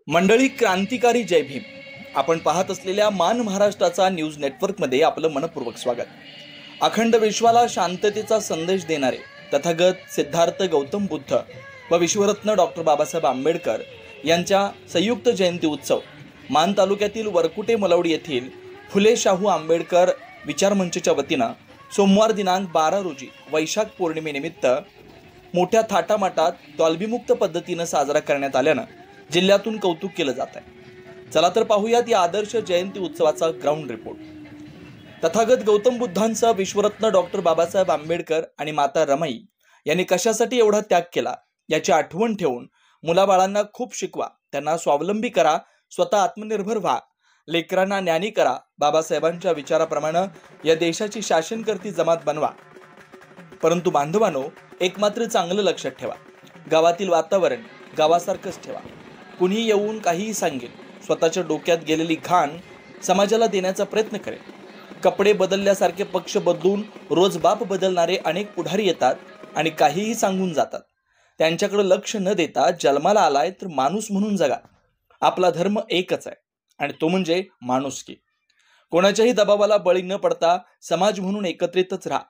मंडळी, क्रांतिकारी जय भीम. आपण पाहत असलेल्या मान महाराष्ट्राचा न्यूज नेटवर्कमध्ये आपलं मनपूर्वक स्वागत. अखंड विश्वाला शांततेचा संदेश देणारे तथागत सिद्धार्थ गौतम बुद्ध व विश्वरत्न डॉक्टर बाबासाहेब आंबेडकर यांच्या संयुक्त जयंती उत्सव मान तालुक्यातील वरकुटे मलवडी येथील फुले शाहू आंबेडकर विचार मंचच्या वतीनं सोमवार दिनांक 12 रोजी वैशाख पौर्णिमेनिमित्त मोठ्या थाटामाटात डॉल्बीमुक्त पद्धतीनं साजरा करण्यात आल्यानं जिल्ह्यातून कौतुक केलं जात आहे. चला तर पाहूयात या आदर्श जयंती उत्सवाचा ग्राउंड रिपोर्ट. तथागत गौतम बुद्धांचा विश्वरत्न डॉक्टर बाबासाहेब आंबेडकर आणि माता रमाई यांनी कशासाठी एवढा त्याग केला याची आठवण ठेवून मुलाबाळांना खूप शिकवा, त्यांना स्वावलंबी करा, स्वतः आत्मनिर्भर व्हा, लेकरांना ज्ञानी करा, बाबासाहेबांच्या विचाराप्रमाणे या देशाची शासनकर्ती जमात बनवा. परंतु बांधवांनो, एक मात्र चांगलं लक्षात ठेवा, गावातील वातावरण गावासारखंच ठेवा. कुणी येऊन काहीही सांगेल, स्वतःच्या डोक्यात गेलेली घाण समाजाला देण्याचा प्रयत्न करेल. कपडे बदलल्यासारखे पक्ष बदलून रोज बाप बदलणारे अनेक पुढारी येतात आणि काहीही सांगून जातात. त्यांच्याकडे लक्ष न देता जन्माला आलाय तर माणूस म्हणून जगा. आपला धर्म एकच आहे आणि तो म्हणजे माणुसकी. कोणाच्याही दबावाला बळी न पडता समाज म्हणून एकत्रितच राहा,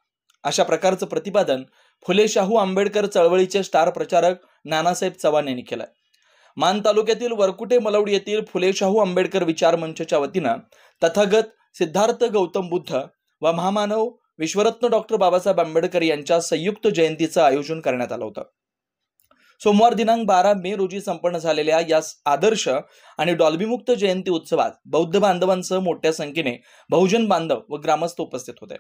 अशा प्रकारचं प्रतिपादन फुले शाहू आंबेडकर चळवळीचे स्टार प्रचारक नानासाहेब चव्हाण यांनी केलं. मान तालुक्यातील वरकुटे मलवडी येथील फुले शाहू आंबेडकर विचार मंचच्या वतीनं तथागत सिद्धार्थ गौतम बुद्ध व महामानव विश्वरत्न डॉक्टर बाबासाहेब आंबेडकर यांच्या संयुक्त जयंतीचं आयोजन करण्यात आलं होतं. सोमवार दिनांक 12 मे रोजी संपन्न झालेल्या या आदर्श आणि डॉल्बीमुक्त जयंती उत्सवात बौद्ध बांधवांसह मोठ्या संख्येने बहुजन बांधव व ग्रामस्थ उपस्थित होते.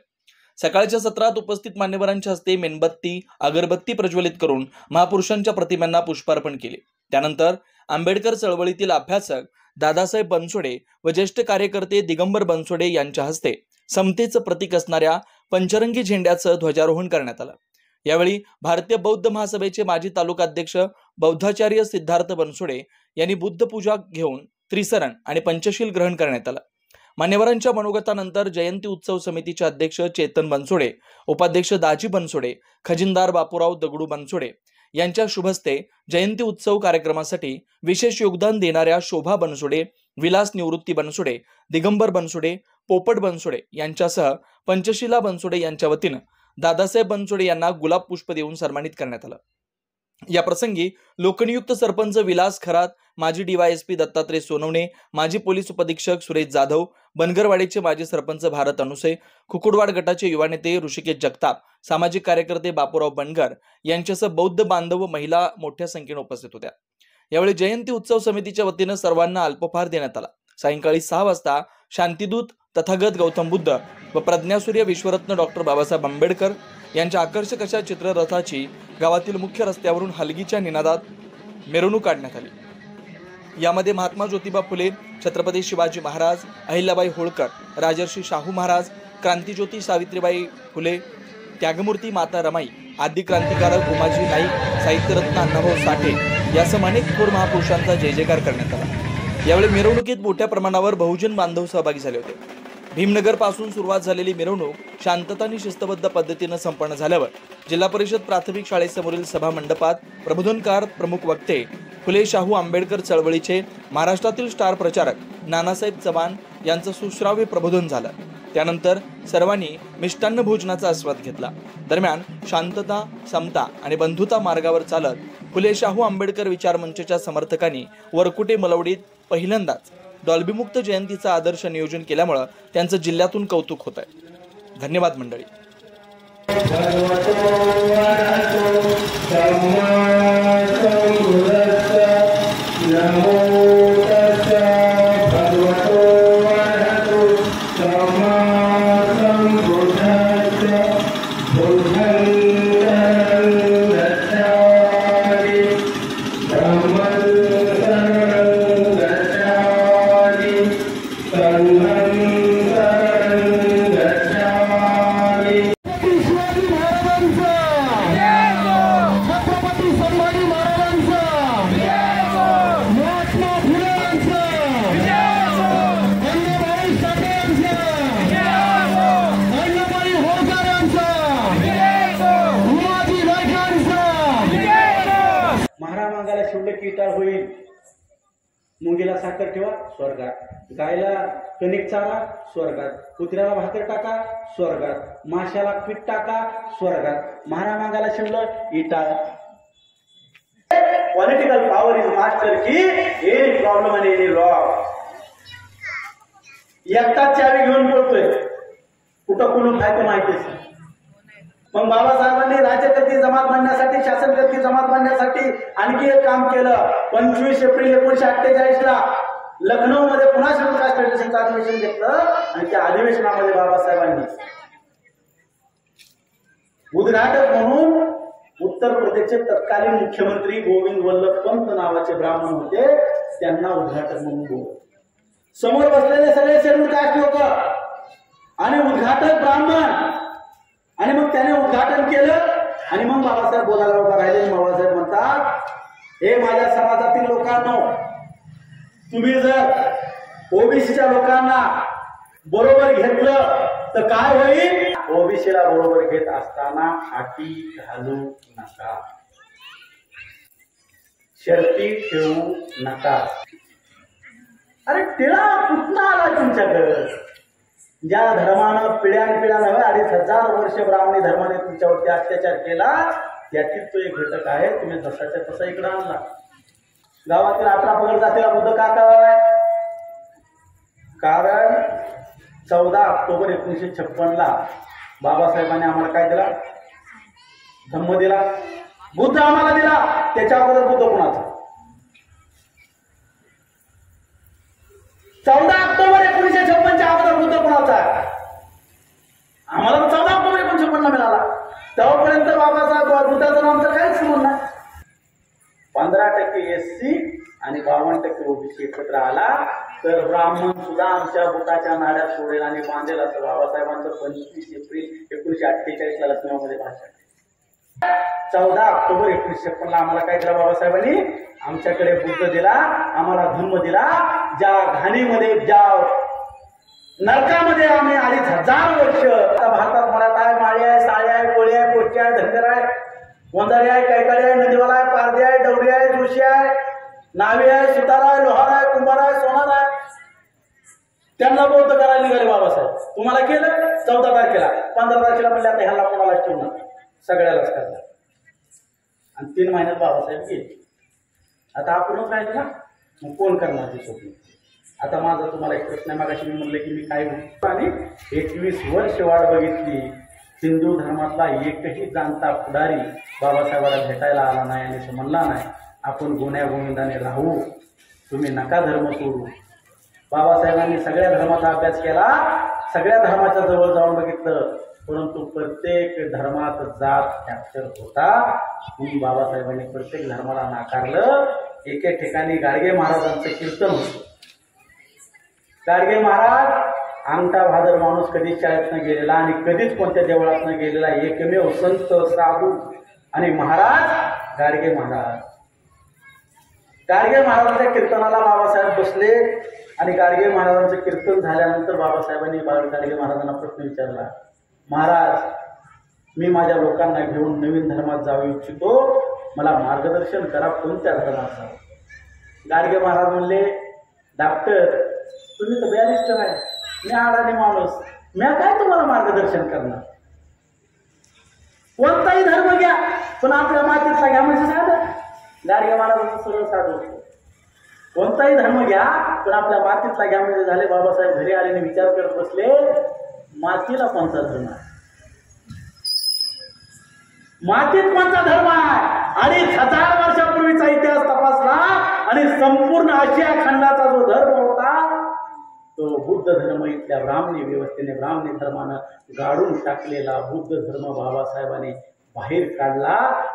सकाळच्या सत्रात उपस्थित मान्यवरांच्या हस्ते मेणबत्ती अगरबत्ती प्रज्वलित करून महापुरुषांच्या प्रतिमांना पुष्पार्पण केले. त्यानंतर आंबेडकर चळवळीतील अभ्यासक दादासाहेब बनसोडे व ज्येष्ठ कार्यकर्ते दिगंबर बनसोडे यांच्या हस्ते समतेचं प्रतीक असणाऱ्या पंचरंगी झेंड्याचं ध्वजारोहण करण्यात आलं. यावेळी भारतीय बौद्ध महासभेचे माजी तालुका अध्यक्ष बौद्धाचार्य सिद्धार्थ बनसोडे यांनी बुद्ध पूजा घेऊन त्रिसरण आणि पंचशील ग्रहण करण्यात आलं. मान्यवरांच्या मनोगतानंतर जयंती उत्सव समितीचे अध्यक्ष चेतन बनसोडे, उपाध्यक्ष दाजी बनसोडे, खजिनदार बापूराव दगडू बनसोडे यांच्या शुभहस्ते जयंती उत्सव कार्यक्रमासाठी विशेष योगदान देणाऱ्या शोभा बनसोडे, विलास निवृत्ती बनसोडे, दिगंबर बनसोडे, पोपट बनसोडे यांच्यासह पंचशीला बनसोडे यांच्या वतीनं दादासाहेब बनसोडे यांना गुलाब पुष्प देऊन सन्मानित करण्यात आलं. या प्रसंगी लोकनियुक्त सरपंच विलास खरात, माजी DYSP दत्तात्रय सोनवणे, माजी पोलीस उपअधीक्षक सुरेश जाधव, बनगरवाडीचे माजी सरपंच भारत अनुसे, कुकुडवाड गटाचे युवा नेते ऋषिकेश जगताप, सामाजिक कार्यकर्ते बापूराव बनगर यांच्यासह बौद्ध बांधव व महिला मोठ्या संख्येने उपस्थित होत्या. यावेळी जयंती उत्सव समितीच्या वतीनं सर्वांना अल्पहार देण्यात आला. सायंकाळी 6 वाजता शांतिदूत तथागत गौतम बुद्ध व प्रज्ञासूर्य विश्वरत्न डॉक्टर बाबासाहेब आंबेडकर यांच्या आकर्षक अशा चित्ररथाची गावातील मुख्य रस्त्यावरून हलगीच्या निनादात मिरवणूक काढण्यात आली. यामध्ये महात्मा ज्योतिबा फुले, छत्रपती शिवाजी महाराज, अहिल्याबाई होळकर, राजर्षी शाहू महाराज, क्रांतिज्योती सावित्रीबाई फुले, त्यागमूर्ती माता रमाई, आदी क्रांतिकारक उमाजी नाईक, साहित्यरत्न अण्णाभाऊ साठे यासह अनेक थोर महापुरुषांचा जय जयकार करण्यात आला. यावेळी मिरवणुकीत मोठ्या प्रमाणावर बहुजन बांधव सहभागी झाले होते. भीमनगर पासून सुरुवात झालेली मिरवणूक शांतता आणि शिस्तबद्ध पद्धतीने संपन्न झाल्यावर जिल्हा परिषद प्राथमिक शाळेसमोरील सभा मंडपात प्रबोधनकार प्रमुख वक्ते फुले शाहू आंबेडकर चळवळीचे महाराष्ट्रातील स्टार प्रचारक नानासाहेब चव्हाण यांचं सुश्राव्य प्रबोधन झालं. त्यानंतर सर्वांनी मिष्टान्न भोजनाचा आस्वाद घेतला. दरम्यान शांतता, समता आणि बंधुता मार्गावर चालत फुले शाहू आंबेडकर विचार मंचच्या समर्थकांनी वरकुटे मलवडीत पहिल्यांदाच डॉल्बीमुक्त जयंतीचा आदर्श नियोजन केल्यामुळे त्यांचं जिल्ह्यातून कौतुक होत आहे. धन्यवाद मंडळी. मुंगीला साखर ठेवा स्वर्गात, गायला कणिक चारा स्वर्गात, कुत्र्याला भाकर टाका स्वर्गात, माशाला पीठ टाका स्वर्गात, महारामांगाला शिवलं इटा. पॉलिटिकल पॉवर इज मास्टर की एनी प्रॉब्लेम आणि एनी लॉ. एकटाच चावी घेऊन बोलतोय, कुठं कुलूप आहे ते माहितीच. मग बाबासाहेबांनी राज्यकर्ती जमात बांधण्यासाठी, शासनकर्ती जमात बांधण्यासाठी आणखी एक काम केलं. 25 एप्रिल 1948 ला लखनौ मध्ये पुन्हा शेड्यूल कास्ट फेडरेशनचं अधिवेशन घेतलं आणि त्या अधिवेशनामध्ये बाबासाहेबांनी उद्घाटक म्हणून उत्तर प्रदेशचे तत्कालीन मुख्यमंत्री गोविंद वल्लभ पंत नावाचे ब्राह्मण होते, त्यांना उद्घाटक म्हणून बोलवलं. समोर बसलेले सगळे शेड्यूल कास्ट लोक आणि उद्घाटक ब्राह्मण. आणि मग त्याने उद्घाटन केलं आणि मग बाबासाहेब बोलायला उभा राहिले. बाबासाहेब म्हणतात, हे माझ्या समाजातील लोकांनो, तुम्ही जर ओबीसीच्या लोकांना बरोबर घेतलं तर काय होईल? ओबीसीला बरोबर घेत असताना अटी घालू नका, शर्ती ठेवू नका. अरे टिळा कुठं आला तुमच्याकडे? ज्या धर्मानं पिढ्यान पिढ्या नव्हे 2500 वर्ष ब्राह्मणी धर्माने तुमच्यावरती अत्याचार केला, त्यातील तो एक घटक आहे. तुम्ही जसाच्या तसा इकडे आणला. गावातील 18 पगड जातीला बुद्ध का कळालाय? कारण 14 ऑक्टोबर 1956 बाबासाहेबांनी आम्हाला काय दिला? धम्म दिला. बुद्ध आम्हाला दिला. त्याच्या अगोदर बुद्ध कुणाचा? 14 ऑक्टोबर 1956च्या अगोदर बुद्ध कुणाचा? आम्हाला 14 ऑक्टोबर 1956 मिळाला. तेव्हापर्यंत बाबासाहेब बुद्धाचं नामचं काहीच संबंध नाही. 15% एससी आणि 52% ओबीसी एकत्र आला तर ब्राह्मण सुद्धा आमच्या बुटाच्या नाड्यात सोडेल आणि बांधेल, असं बाबासाहेबांचं 25 एप्रिल 1948 ला लखनौमध्ये भाषण. 14 ऑक्टोबर 1956 आम्हाला काय दिला बाबासाहेबांनी? आमच्याकडे बुद्ध दिला, आम्हाला धर्म दिला. ज्या घाणीमध्ये, ज्या नरकामध्ये आम्ही 2500 वर्ष, आता भारतात मराठा आहे, माळी आहे, साळी आहे, कोळी आहे, पोटची आहे, धनगर आहे, वंजारी आहे, कैकाडी आहे, नदीवाला आहे, पारधी आहे, डवरी आहे, जोशी आहे, नावी आहे, सुतार आहे, लोहार आहे, कुंभार आहे, सोनार आहे. त्यांना बौद्ध करायला निघाले बाबासाहेब. तुम्हाला केलं 14 तारखेला, 15 तारखेला म्हणले आता ह्याला कोणालाच ठेवणार, सगळ्यालाच करणार. आणि 3 महिन्यात बाबासाहेब गेले. आता आपणच राहिले ना, मग कोण करणार ते स्वप्न? आता माझा तुम्हाला एक प्रश्न आहे. मागाशी मी म्हणलं की मी काय म्हणतो, आणि 21 वर्ष वाट बघितली. हिंदू धर्मातला एकही जाणता पुढारी बाबासाहेबाला भेटायला आला नाही आणि तो म्हणला नाही आपण गुन्ह्या गोविंदाने राहू, तुम्ही नका धर्म सोडू. बाबासाहेबांनी सगळ्या धर्माचा अभ्यास केला, सगळ्या धर्माच्या जवळ जाऊन बघितलं, परंतु प्रत्येक धर्मात जात कॅप्चर होता. म्हणून बाबासाहेबांनी प्रत्येक धर्माला नाकारलं. एके ठिकाणी गाडगे महाराजांचं कीर्तन होतं. गाडगे महाराज अंगठा भादर माणूस कधीच शाळेतनं गेलेला आणि कधीच कोणत्या देवळातनं गेलेला एकमेव संत साधू आणि महाराज गाडगे महाराज. गाडगे महाराजांच्या कीर्तनाला बाबासाहेब बसले आणि गाडगे महाराजांचं कीर्तन झाल्यानंतर बाबासाहेबांनी गाडगे महाराजांना प्रश्न विचारला, महाराज मी माझ्या लोकांना घेऊन नवीन धर्मात जाऊ इच्छितो, मला मार्गदर्शन करा, कोणत्या धर्मात जाऊ? गाडगे महाराज म्हणले, डॉक्टर तुम्ही तर बॅरिस्टर आहे, मी अडाणी माणूस, मी काय तुम्हाला मार्गदर्शन करणार? कोणताही धर्म घ्या पण आपल्या मातीतला घ्या म्हणजे साधं. गाडगे महाराजांचं सरळ साधं होतं. कोणताही धर्म घ्या पण आपल्या मातीतला घ्या म्हणजे झाले. बाबासाहेब घरी आल्याने विचार करत बसले, मातीला कोणता धर्म आहे? मातीत कोणता धर्म आहे? 2500 वर्षापूर्वीचा इतिहास तपासला आणि संपूर्ण आशिया खंडाचा जो धर्म होता तो बुद्ध धर्म इथल्या ब्राह्मणी व्यवस्थेने, ब्राह्मणी धर्मानं गाडून टाकलेला बुद्ध धर्म बाबासाहेबांनी बाहेर काढला,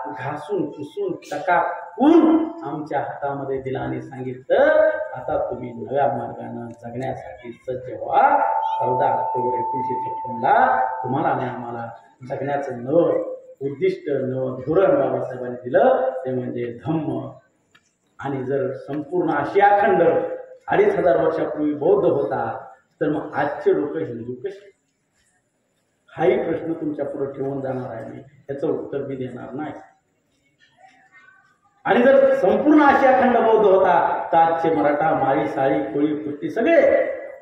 घासून पुसून टकाकून आमच्या हातामध्ये दिला आणि सांगितलं, आता तुम्ही नव्या मार्गाने जगण्यासाठी सज्ज व्हा. 14 ऑक्टोबर 1956 तुम्हाला आणि आम्हाला जगण्याचं नवं उद्दिष्ट, नवं धोरण बाबासाहेबांनी दिलं, ते म्हणजे धम्म. आणि जर संपूर्ण आशिया खंड 2500 वर्षापूर्वी बौद्ध होता तर मग आजचे लोक हिंदू कसे? हाही प्रश्न तुमच्या पुढे ठेवून जाणार आहे. मी याचं उत्तर मी देणार नाही. आणि जर संपूर्ण अशी अखंड बौद्ध होता तर आजचे मराठा, माळी, साळी, कोळी, कुट्टी सगळे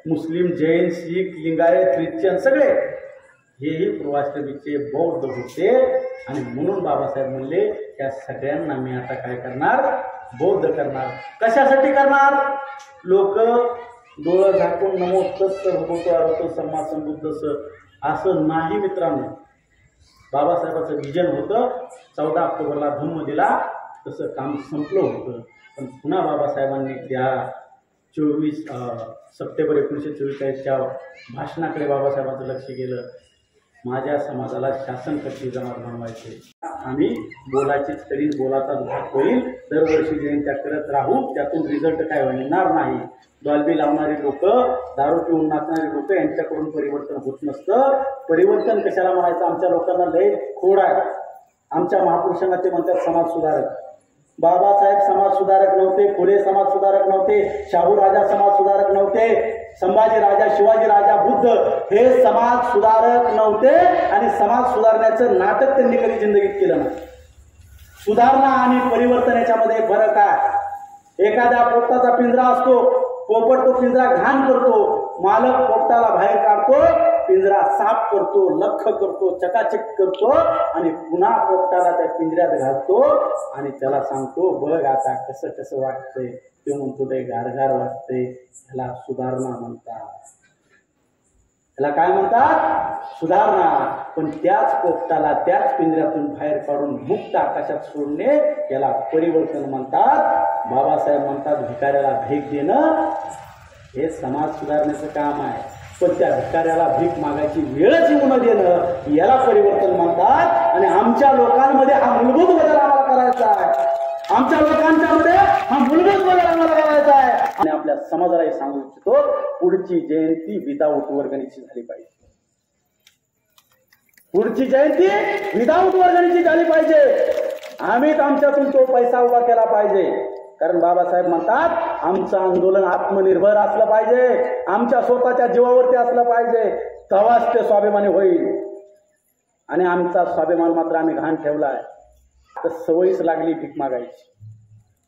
मुस्लिम, जैन, शीख, लिंगायत, ख्रिश्चन सगळे हेही पूर्वाश्रमीचे बौद्ध होते. आणि म्हणून बाबासाहेब म्हणले त्या सगळ्यांना मी आता काय करणार, बौद्ध करणार. कशासाठी करणार? लोक डोळं झाकून नमो तस्स भगवतो अरहतो सम्मा संबुद्धस्स असं नाही मित्रांनो. बाबासाहेबांचं विजन होतं 14 ऑक्टोबरला धम्म दिला, तसं काम संपलं होतं. पण पुन्हा बाबासाहेबांनी त्या 24 सप्टेंबर 1944च्या भाषणाकडे बाबासाहेबांचं लक्ष गेलं. माझ्या समाजाला शासन कशी जमात बनवायचे, आम्ही बोलायचीच करीन, बोलाचाच भाग होईल, दरवर्षी जयंत्या करत राहू, त्यातून रिझल्ट काय होणार नाही. डॉल्बी लावणारी लोक, दारू पिऊन नाचणारी लोक यांच्याकडून परिवर्तन होत नसतं. परिवर्तन कशाला म्हणायचं? आमच्या लोकांना लय खोड आहे. आमच्या महापुरुषांना ते म्हणतात समाज सुधारक. बाबासाहेब समाज सुधारक नव्हते, फुले समाज सुधारक नव्हते, शाहू राजा समाज सुधारक नव्हते, संभाजी राजा, शिवाजी राजा, बुद्ध हे समाज सुधारक नव्हते. आणि समाज सुधारण्याचं नाटक त्यांनी कधी जिंदगीत केलं नाही. सुधारणा आणि परिवर्तन याच्यामध्ये फरक आहे. एखाद्या पोपटाचा पिंजरा असतो, पोपट तो पिंजरा घाण करतो, मालक पोपटाला बाहेर काढतो, पिंजरा साफ करतो, लख करतो, चकाचक करतो आणि पुन्हा पोपटाला त्या पिंजऱ्यात घालतो आणि त्याला सांगतो बघ आता कसं कसं वाटतंय. तो म्हणतो ते गारगार वाटतंय. ह्याला सुधारणा म्हणतात. ह्याला काय म्हणतात? सुधारणा. पण त्याच पोपटाला त्याच पिंजऱ्यातून बाहेर काढून मुक्त आकाशात सोडणे याला परिवर्तन म्हणतात. बाबासाहेब म्हणतात भिकाऱ्याला भीक देणं हे समाज सुधारण्याचं काम आहे. पण त्या भिकाऱ्याला भीक मागायची वेळच येऊ न देणं याला परिवर्तन म्हणतात. आणि आमच्या लोकांमध्ये हा मूलभूत बदल आम्हाला करायचा आहे. आमच्या लोकांच्यामध्ये हा मूलभूत बदल आम्हाला करायचा आहे. आणि आपल्या समाजालाही सांगू इच्छितो पुढची जयंती विदाऊट वर्गणीची झाली पाहिजे. पुढची जयंती विदाऊट वर्गणीची झाली पाहिजे. आम्हीच आमच्यातून तो पैसा उभा केला पाहिजे. कारण बाबासाहेब म्हणतात आमचं आंदोलन आत्मनिर्भर असलं पाहिजे, आमच्या स्वतःच्या जीवावरती असलं पाहिजे, तेव्हाच ते स्वाभिमानी होईल. आणि आमचा स्वाभिमान मात्र आम्ही घाण ठेवलाय. तर सवयीच लागली भीक मागायची.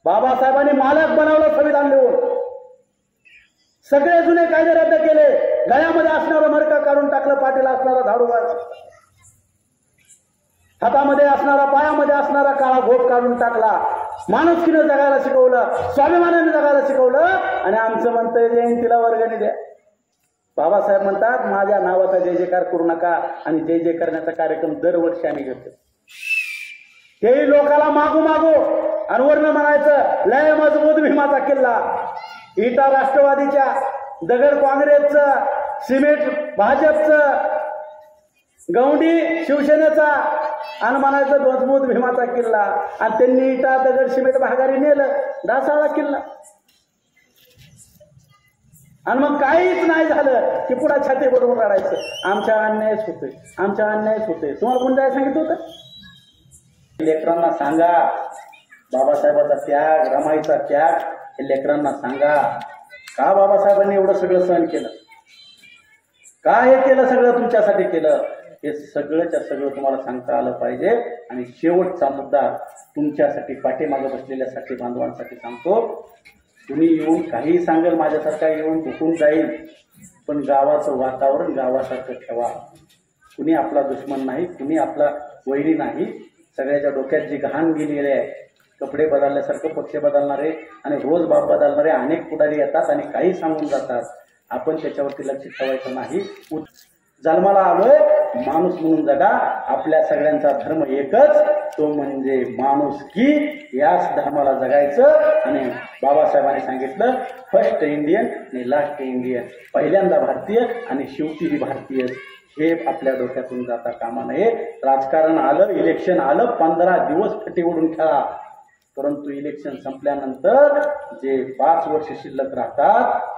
बाबासाहेबांनी मालक बनवलं संविधान लिहून. सगळे जुने कायदे रद्द केले. गळ्यामध्ये असणारं मडकं काढून टाकलं, पाठीला असणारा झाडू हातामध्ये असणारा, पायामध्ये असणारा काळा घोप काढून टाकला. माणुसकीनं जगायला शिकवलं, स्वाभिमानाने जगायला शिकवलं. आणि आमचं म्हणतंय जयंतीला वर्गणी द्या. बाबासाहेब म्हणतात माझ्या नावाचा जय जयकार करू नका. आणि जय जय करण्याचा कार्यक्रम दरवर्षी आम्ही घेतो. तेही लोकाला मागू मागू आणि वर्ण म्हणायचं लय मजबूत भीमाचा किल्ला. इटा राष्ट्रवादीच्या, दगड काँग्रेसचं, सिमेंट भाजपचं, गौंडी शिवसेनेचा आणि म्हणायचं मजबूत भीमाचा किल्ला. आणि त्यांनी इटा दगड सिमेंट महागारी नेलं, ढासाळा किल्ला. आणि मग काहीच नाही झालं की पुढे छाती बरोबर काढायचं आमच्या अन्यायच होतोय, आमच्या अन्यायच होतोय. तुम्हाला कोण जायला सांगितलं होतं? लेकरांना सांगा बाबासाहेबांचा त्याग, रमाईचा त्याग हे लेकरांना सांगा. का बाबासाहेबांनी एवढं सगळं सहन केलं, का हे केलं सगळं तुमच्यासाठी केलं, हे सगळंच्या सगळं तुम्हाला सांगता आलं पाहिजे. आणि शेवटचा मुद्दा तुमच्यासाठी पाठीमागं बसलेल्यासाठी बांधवांसाठी सांगतो. तुम्ही येऊन काही सांगेल, माझ्यासारखा येऊन दुखून जाईल, पण गावाचं वातावरण गावासारखं ठेवा. कुणी आपला दुश्मन नाही, कुणी आपला वैरी नाही. सगळ्याच्या डोक्यात जी घाण गेलेली आहे, कपडे बदलल्यासारखं पक्ष बदलणारे आणि रोज बाप बदलणारे अनेक पुढारी येतात आणि काही सांगून जातात. आपण त्याच्यावरती लक्ष ठेवायचं नाही. जन्माला आलोय माणूस म्हणून जगा. आपल्या सगळ्यांचा धर्म एकच, तो म्हणजे माणुसकी. याच धर्माला जगायचं. आणि बाबासाहेबांनी सांगितलं फर्स्ट इंडियन आणि लास्ट इंडियन, पहिल्यांदा भारतीय आणि शेवटी भारतीय. हे आपल्या डोक्यातून जाता कामा नये. राजकारण आलं, इलेक्शन आलं, 15 दिवस फटी ओढून खेळा. परंतु इलेक्शन संपल्यानंतर जे 5 वर्ष शिल्लक राहतात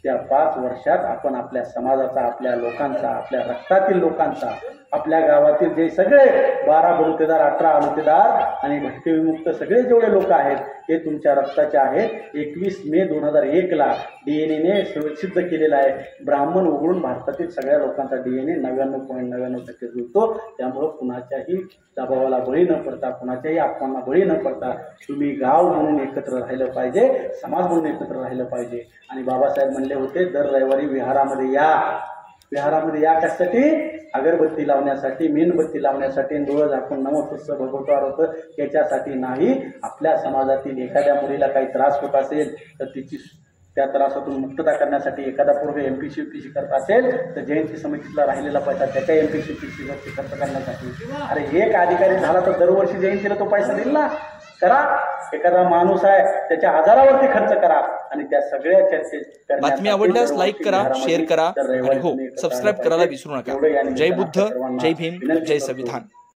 त्या 5 वर्षात आपण आपल्या समाजाचा, आपल्या लोकांचा, आपल्या रक्तातील लोकांचा, आपल्या गावातील जे सगळे 12 बलुतेदार, 18 अलुतेदार आणि भटकेविमुक्त सगळे जेवढे लोक आहेत हे तुमच्या रक्ताचे आहेत. 21 मे 2001ला DNA सिद्ध केलेला आहे. ब्राह्मण वगळून भारतातील सगळ्या लोकांचा DNA 99.99% जुळतो. त्यामुळं कुणाच्याही दबावाला बळी न पडता, कुणाच्याही अफवांना बळी न पडता तुम्ही गाव म्हणून एकत्र राहिलं पाहिजे, समाज म्हणून एकत्र राहिलं पाहिजे. आणि बाबासाहेब म्हणले होते, दर रविवारी विहारामध्ये या. विहारामध्ये या कशासाठी? अगरबत्ती लावण्यासाठी, मेणबत्ती लावण्यासाठी, डोळं झाकून नमोस्तुत्य भगवतावर होतं त्याच्यासाठी नाही. आपल्या समाजातील एखाद्या मुलीला काही त्रास होत असेल तर त्या त्रासातून मुक्तता करण्यासाठी, एखादा पूर्व MPC UPC करत असेल तर जयंती समितीला राहिलेला पैसा त्याच्या MPC UPC वरती खर्च करण्यासाठी. अरे एक अधिकारी झाला तर दरवर्षी जयंतीला तो पैसा देईल ना. करा. एखादा माणूस आहे त्याच्या आजारावरती खर्च करा. आणि त्या सगळ्या चर्चेत बातमी आवडल्यास लाईक करा, शेअर करा आणि हो सबस्क्राईब करायला विसरू नका. जय बुद्ध, जय भीम, जय संविधान.